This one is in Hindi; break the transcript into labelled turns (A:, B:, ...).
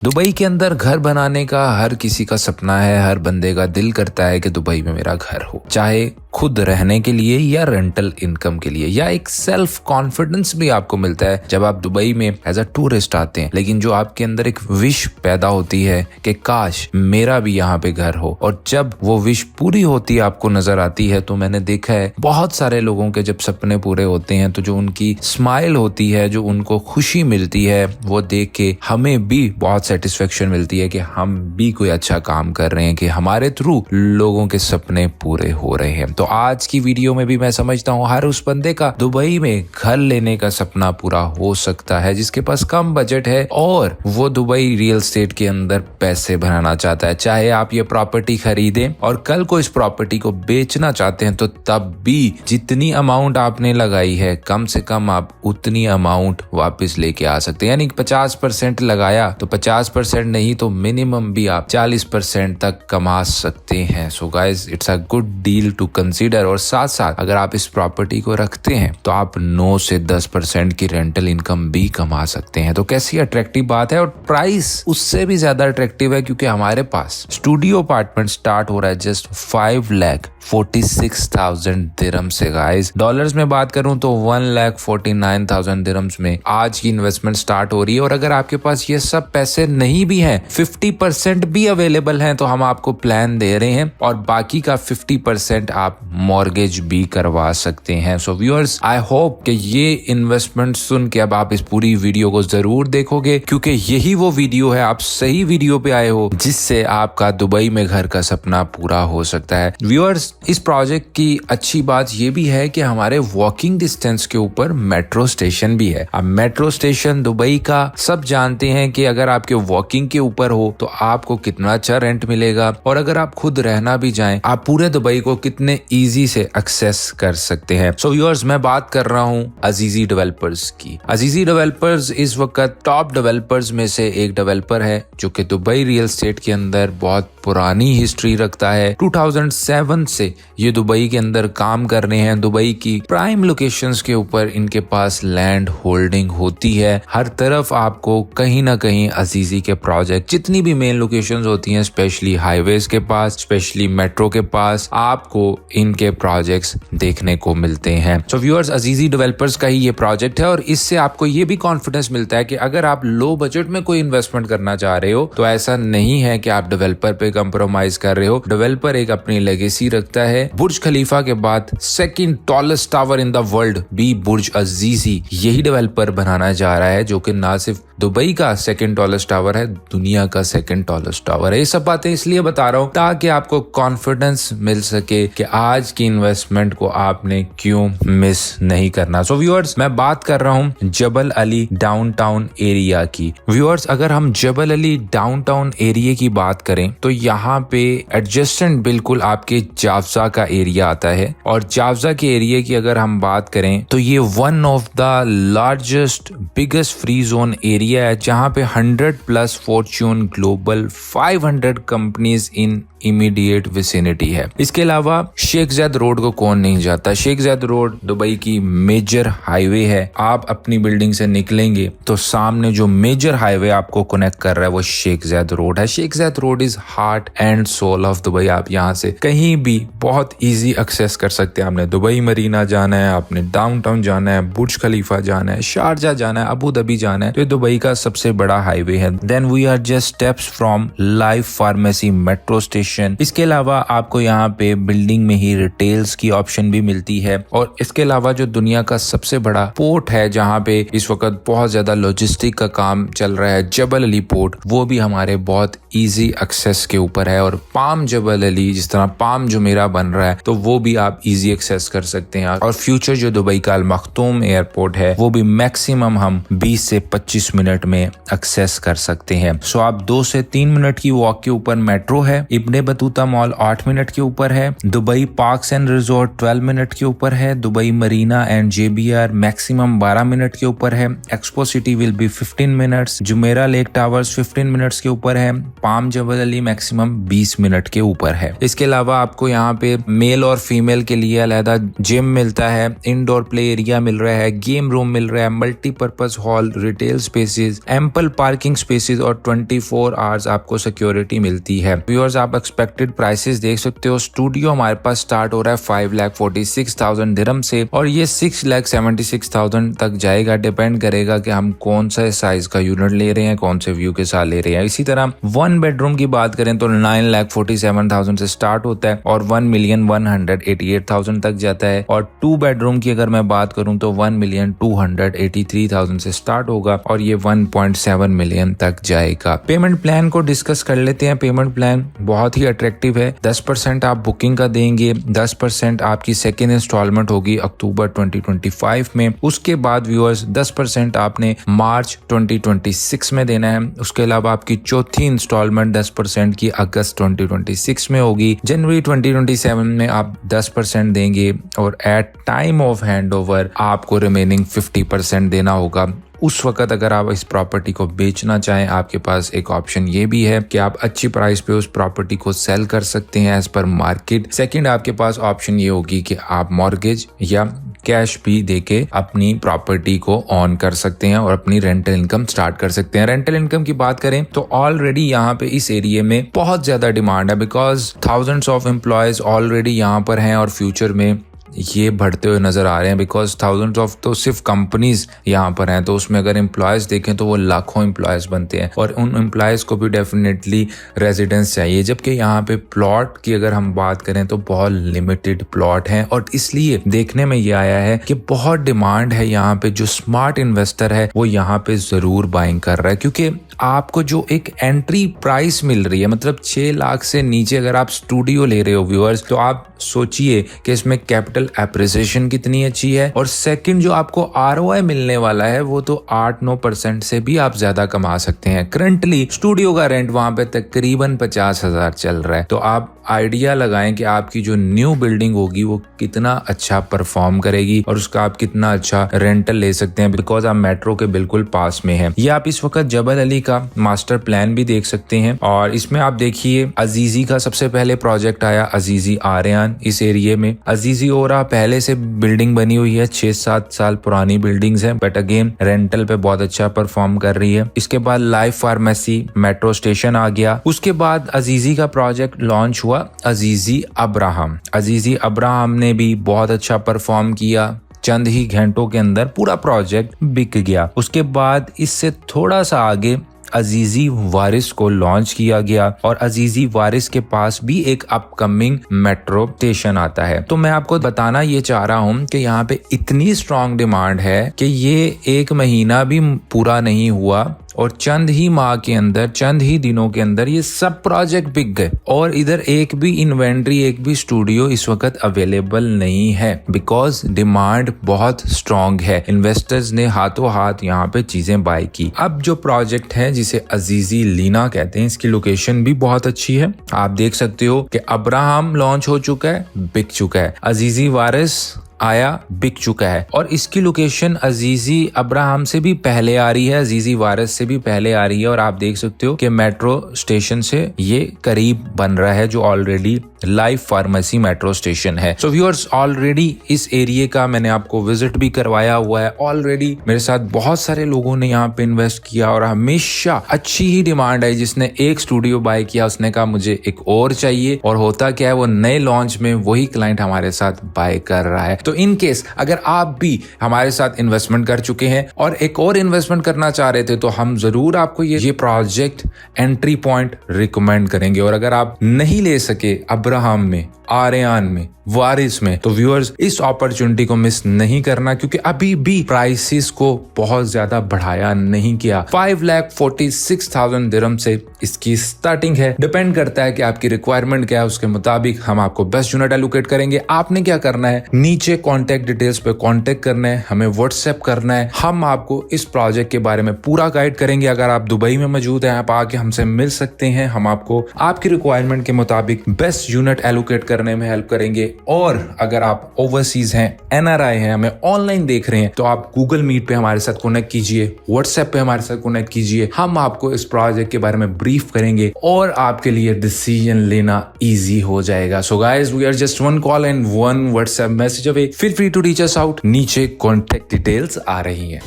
A: दुबई के अंदर घर बनाने का हर किसी का सपना है। हर बंदे का दिल करता है कि दुबई में मेरा घर हो, चाहे खुद रहने के लिए या रेंटल इनकम के लिए, या एक सेल्फ कॉन्फिडेंस भी आपको मिलता है जब आप दुबई में एज अ टूरिस्ट आते हैं। लेकिन जो आपके अंदर एक विश पैदा होती है कि काश मेरा भी यहाँ पे घर हो, और जब वो विश पूरी होती है आपको नजर आती है, तो मैंने देखा है बहुत सारे लोगों के जब सपने पूरे होते हैं तो जो उनकी स्माइल होती है, जो उनको खुशी मिलती है, वो देख के हमें भी बहुत सेटिस्फेक्शन मिलती है कि हम भी कोई अच्छा काम कर रहे हैं, कि हमारे थ्रू लोगों के सपने पूरे हो रहे हैं। तो आज की वीडियो में भी मैं समझता हूँ हर उस बंदे का दुबई में घर लेने का सपना पूरा हो सकता है जिसके पास कम बजट है और वो दुबई रियल एस्टेट के अंदर पैसे बनाना चाहता है। चाहे आप ये प्रॉपर्टी खरीदें और कल को इस प्रॉपर्टी को बेचना चाहते हैं, तो तब भी जितनी अमाउंट आपने लगाई है कम से कम आप उतनी अमाउंट वापस लेके आ सकते हैं। यानी 50% लगाया तो 50% नहीं तो मिनिमम भी आप 40% तक कमा सकते हैं। So guys, it's a good deal to consider. और साथ साथ अगर आप इस प्रॉपर्टी को रखते हैं तो आप 9 से 10% की रेंटल इनकम भी कमा सकते हैं। तो कैसी अट्रैक्टिव बात है, और प्राइस उससे भी ज्यादा अट्रैक्टिव है क्योंकि हमारे पास स्टूडियो अपार्टमेंट स्टार्ट हो रहा है जस्ट 5,46,000 दिरहम से। गाइस, डॉलर्स में बात करूं तो 1,49,000 दिरहम्स में आज की इन्वेस्टमेंट स्टार्ट हो रही है। और अगर आपके पास ये सब पैसे नहीं भी हैं, 50% भी अवेलेबल हैं, तो हम आपको प्लान दे रहे हैं और बाकी का 50% आप मॉर्गेज भी करवा सकते हैं। सो व्यूअर्स, आई होप कि ये इन्वेस्टमेंट सुन के अब आप इस पूरी वीडियो को जरूर देखोगे, क्योंकि यही वो वीडियो है, आप सही वीडियो पे आए हो जिससे आपका दुबई में घर का सपना पूरा हो सकता है। व्यूअर्स, इस प्रोजेक्ट की अच्छी बात ये भी है कि हमारे वॉकिंग डिस्टेंस के ऊपर मेट्रो स्टेशन भी है। अब मेट्रो स्टेशन दुबई का सब जानते हैं कि अगर आपके वॉकिंग के ऊपर हो तो आपको कितना अच्छा रेंट मिलेगा, और अगर आप खुद रहना भी जाएं, आप पूरे दुबई को कितने इजी से एक्सेस कर सकते हैं। सो व्यूअर्स, मैं बात कर रहा हूँ अजीजी डेवलपर्स की। अजीजी डेवलपर्स इस वक्त टॉप डेवलपर्स में से एक डेवलपर है जो कि दुबई रियल एस्टेट के अंदर बहुत पुरानी हिस्ट्री रखता है। 2007 से ये दुबई के अंदर काम कर रहे हैं। दुबई की प्राइम लोकेशंस के ऊपर इनके पास लैंड होल्डिंग होती है। हर तरफ आपको कहीं ना कहीं अजीजी के प्रोजेक्ट, जितनी भी मेन लोकेशंस होती हैं, स्पेशली हाईवेज के पास, स्पेशली मेट्रो के पास, आपको इनके प्रोजेक्ट्स देखने को मिलते हैं। सो व्यूअर्स, अजीजी डेवलपर्स का ही ये प्रोजेक्ट है, और इससे आपको ये भी कॉन्फिडेंस मिलता है कि अगर आप लो बजट में कोई इन्वेस्टमेंट करना चाह रहे हो तो ऐसा नहीं है कि आप डेवलपर पे कंप्रोमाइज कर रहे हो। डेवलपर एक अपनी लेगेसी रखता है। बुर्ज खलीफा के बाद second tallest tower in the world भी बुर्ज अजीजी यही डेवलपर बनाना चाह रहा है, जो कि ना सिर्फ दुबई का सेकंड टॉलेस्ट टावर है, दुनिया का सेकंड टॉलेस्ट टावर है। ये सब बातें इसलिए बता रहा हूँ ताकि आपको कॉन्फिडेंस मिल सके कि आज की इन्वेस्टमेंट को आपने क्यों मिस नहीं करना। सो व्यूअर्स, मैं बात कर रहा हूँ जबल अली डाउनटाउन एरिया की। व्यूअर्स, अगर हम जबल अली डाउनटाउन एरिया की बात करें तो यहाँ पे एडजेसेंट बिल्कुल आपके जाफजा का एरिया आता है, और जाफजा के एरिया की अगर हम बात करें तो ये one of the largest biggest free zone area है, जहाँ पे 100+ Fortune global 500 companies in immediate vicinity है। इसके अलावा शेख ज़ायद रोड को कौन नहीं जाता। शेख ज़ायद रोड दुबई की मेजर हाईवे है। आप अपनी बिल्डिंग से निकलेंगे तो सामने जो मेजर हाईवे आपको कनेक्ट कर रहा है वो शेख ज़ायद रोड है। Sheikh Zayed road is heart and soul of Dubai. आप यहाँ से कहीं भी बहुत इजी एक्सेस कर सकते हैं। आपने दुबई मरीना जाना है, आपने डाउनटाउन जाना है, बुर्ज खलीफा जाना है, शारजा जाना है, अबू धाबी जाना है, तो ये दुबई का सबसे बड़ा हाईवे है। Then we are just steps from life pharmacy metro station. इसके अलावा आपको यहाँ पे बिल्डिंग में ही रिटेल्स की ऑप्शन भी मिलती है, और इसके अलावा जो दुनिया का सबसे बड़ा पोर्ट है जहाँ पे इस वक्त बहुत ज्यादा लॉजिस्टिक का काम चल रहा है, जबल अली पोर्ट, वो भी हमारे बहुत इजी एक्सेस के ऊपर है। और पाम जबल अली, जिस तरह पाम जुमेरा बन रहा है, तो वो भी आप इजी एक्सेस कर सकते हैं। और फ्यूचर जो दुबई का अल मखतूम एयरपोर्ट है वो भी मैक्सिमम हम 20 से 25 मिनट में एक्सेस कर सकते हैं। सो आप 2 से 3 मिनट की वॉक के ऊपर मेट्रो है। इब्ने बतूता मॉल 8 मिनट के ऊपर है। Dubai parks and resort 12 minute के ऊपर है। Dubai Marina and JBR maximum 12 minute के ऊपर है। Expo city will be 15 minutes. Jumeirah lake towers 15 minutes के ऊपर है। पाम जबल अली मैक्सिमम मैक्सिमम 20 मिनट के ऊपर है। इसके अलावा आपको यहाँ पे मेल और फीमेल के लिए अलहदा जिम मिलता है, इंडोर प्ले एरिया मिल रहा है, गेम रूम मिल रहा है, multipurpose hall, retail spaces, ample parking spaces और 24 आवर्स आपको सिक्योरिटी मिलती है। व्यूअर्स, आप एक्सपेक्टेड प्राइसेस देख सकते हो। स्टूडियो हमारे पास स्टार्ट हो रहा है 5,46,000 दिरहम से और ये 6,76,000 तक जाएगा। डिपेंड करेगा कि हम कौन सा साइज का यूनिट ले रहे हैं, कौन से व्यू के साथ ले रहे हैं। इसी तरह 1 बेडरूम की बात करें तो 9,47,000 से स्टार्ट होता है और 1,188,000 तक जाता है। और 2 बेडरूम की अगर मैं बात करूं तो 1,283,000 से स्टार्ट होगा और ये 1.7 मिलियन तक जाएगा। पेमेंट प्लान को डिस्कस कर लेते हैं। पेमेंट प्लान बहुत ही अट्रैक्टिव है। 10% आप बुकिंग का देंगे, 10% आपकी सेकेंड इंस्टॉलमेंट होगी अक्टूबर 2025 में। उसके बाद व्यूअर्स 10% आपने मार्च 2026 में देना है। उसके अलावा आपकी चौथी इंस्टॉलमेंट 10% की अगस्त 2026 में होगी। जनवरी 2027 में आप 10% देंगे और एट टाइम ऑफ हैंडओवर आपको रिमेनिंग 50% देना होगा। उस वक्त अगर आप इस प्रॉपर्टी को बेचना चाहें, आपके पास एक ऑप्शन ये भी है कि आप अच्छी प्राइस पे उस प्रॉपर्टी को सेल कर सकते हैं एज पर मार्केट। सेकंड, आपके पास ऑप्शन ये होगी कि आप मॉर्गेज या कैश भी देके अपनी प्रॉपर्टी को ऑन कर सकते हैं और अपनी रेंटल इनकम स्टार्ट कर सकते हैं। रेंटल इनकम की बात करें तो ऑलरेडी यहाँ पे इस एरिया में बहुत ज्यादा डिमांड है, because thousands of employees already यहाँ पर हैं और फ्यूचर में ये बढ़ते हुए नजर आ रहे हैं। बिकॉज थाउजेंड्स ऑफ तो सिर्फ कंपनीज यहाँ पर हैं, तो उसमें अगर एम्प्लॉयज देखें तो वो लाखों एम्प्लॉयज बनते हैं और उन एम्प्लॉयज को भी डेफिनेटली रेजिडेंस चाहिए। जबकि यहाँ पे प्लॉट की अगर हम बात करें तो बहुत लिमिटेड प्लॉट हैं और इसलिए देखने में ये आया है कि बहुत डिमांड है यहाँ पे। जो स्मार्ट इन्वेस्टर है वो यहाँ पे जरूर बाइंग कर रहा है, क्योंकि आपको जो एक एंट्री प्राइस मिल रही है, मतलब 6 लाख से नीचे अगर आप स्टूडियो ले रहे हो व्यूअर्स, तो आप सोचिए कि इसमें कैपिटल एप्रिसिएशन कितनी अच्छी है। और सेकंड, जो आपको आरओआई मिलने वाला है वो तो 8-9% से भी आप ज्यादा कमा सकते हैं। करंटली स्टूडियो का रेंट वहां पे तकरीबन 50,000 चल रहा है। तो आप आइडिया लगाएं कि आपकी जो न्यू बिल्डिंग होगी वो कितना अच्छा परफॉर्म करेगी और उसका आप कितना अच्छा रेंटल ले सकते हैं, बिकॉज आप मेट्रो के बिल्कुल पास में हैं। ये आप इस वक्त जबल अली का मास्टर प्लान भी देख सकते हैं और इसमें आप देखिए अजीजी का सबसे पहले प्रोजेक्ट आया, अजीजी आर्यान। इस एरिया में अजीजी ओरा पहले से बिल्डिंग बनी हुई है, 6-7 साल पुरानी बिल्डिंग्स हैं, बट अगेन रेंटल पे बहुत अच्छा परफॉर्म कर रही है। इसके बाद लाइफ फार्मेसी मेट्रो स्टेशन आ गया। उसके बाद अजीजी का प्रोजेक्ट लॉन्च हुआ, अजीजी अब्राहम। अजीजी अब्राहम ने भी बहुत अच्छा परफॉर्म किया, चंद ही घंटों के अंदर पूरा प्रोजेक्ट बिक गया। उसके बाद इससे थोड़ा सा आगे अजीजी वारिस को लॉन्च किया गया और अजीजी वारिस के पास भी एक अपकमिंग मेट्रो स्टेशन आता है। तो मैं आपको बताना ये चाह रहा हूँ कि यहाँ पे इतनी स्ट्रॉन्ग डिमांड है कि ये 1 महीना भी पूरा नहीं हुआ और चंद ही माह के अंदर, चंद ही दिनों के अंदर ये सब प्रोजेक्ट बिक गए। और इधर एक भी इन्वेंट्री, एक भी स्टूडियो इस वक्त अवेलेबल नहीं है, बिकॉज डिमांड बहुत स्ट्रॉन्ग है। इन्वेस्टर्स ने हाथों हाथ यहाँ पे चीजें बाय की। अब जो प्रोजेक्ट है जिसे अजीजी लीना कहते हैं, इसकी लोकेशन भी बहुत अच्छी है। आप देख सकते हो कि अब्राहम लॉन्च हो चुका है, बिक चुका है। अजीजी वारिस आया, बिक चुका है और इसकी लोकेशन अजीजी अब्राहम से भी पहले आ रही है, अजीजी वारिस से भी पहले आ रही है। और आप देख सकते हो कि मेट्रो स्टेशन से ये करीब बन रहा है, जो already life pharmacy metro station है। सो व्यूअर्स, ऑलरेडी इस एरिया का मैंने आपको विजिट भी करवाया हुआ है। ऑलरेडी मेरे साथ बहुत सारे लोगों ने यहाँ पे इन्वेस्ट किया और हमेशा अच्छी ही डिमांड है। जिसने एक स्टूडियो बाय किया उसने कहा मुझे एक और चाहिए, और होता क्या है, वो नए लॉन्च में वही क्लाइंट हमारे साथ बाय कर रहा है। तो इन केस अगर आप भी हमारे साथ इन्वेस्टमेंट कर चुके हैं और एक और इन्वेस्टमेंट करना चाह रहे थे, तो हम जरूर आपको ये प्रोजेक्ट एंट्री पॉइंट रिकमेंड करेंगे। और अगर आप नहीं ले सके अब्राहम में, आर्यान में, वारिस में, तो व्यूअर्स इस अपॉर्चुनिटी को मिस नहीं करना, क्योंकि अभी भी प्राइसेस को बहुत ज्यादा बढ़ाया नहीं किया। 5,46,000 दिरहम से इसकी स्टार्टिंग है। डिपेंड करता है कि आपकी रिक्वायरमेंट क्या है, उसके मुताबिक हम आपको बेस्ट यूनिट एलोकेट करेंगे। आपने क्या करना है, नीचे कॉन्टेक्ट डिटेल्स पे कॉन्टेक्ट करना है, हमें व्हाट्सएप करना है। हम आपको इस प्रोजेक्ट के बारे में पूरा गाइड करेंगे। अगर आप दुबई में मौजूद हैं, आप आके हमसे मिल सकते हैं। हम आपको आपकी रिक्वायरमेंट के मुताबिक बेस्ट यूनिट एलोकेट करने में हेल्प करेंगे। और अगर आप ओवरसीज हैं, NRI हैं, हमें ऑनलाइन देख रहे हैं, तो आप गूगल मीट पे हमारे साथ कनेक्ट कीजिए, व्हाट्सएप पे हमारे साथ कनेक्ट कीजिए। हम आपको इस प्रोजेक्ट के बारे में ब्रीफ करेंगे और आपके लिए डिसीजन लेना इजी हो जाएगा। So guys, we are just one call and one WhatsApp message away. Feel free to reach us out. नीचे कॉन्टेक्ट डिटेल्स आ रही हैं।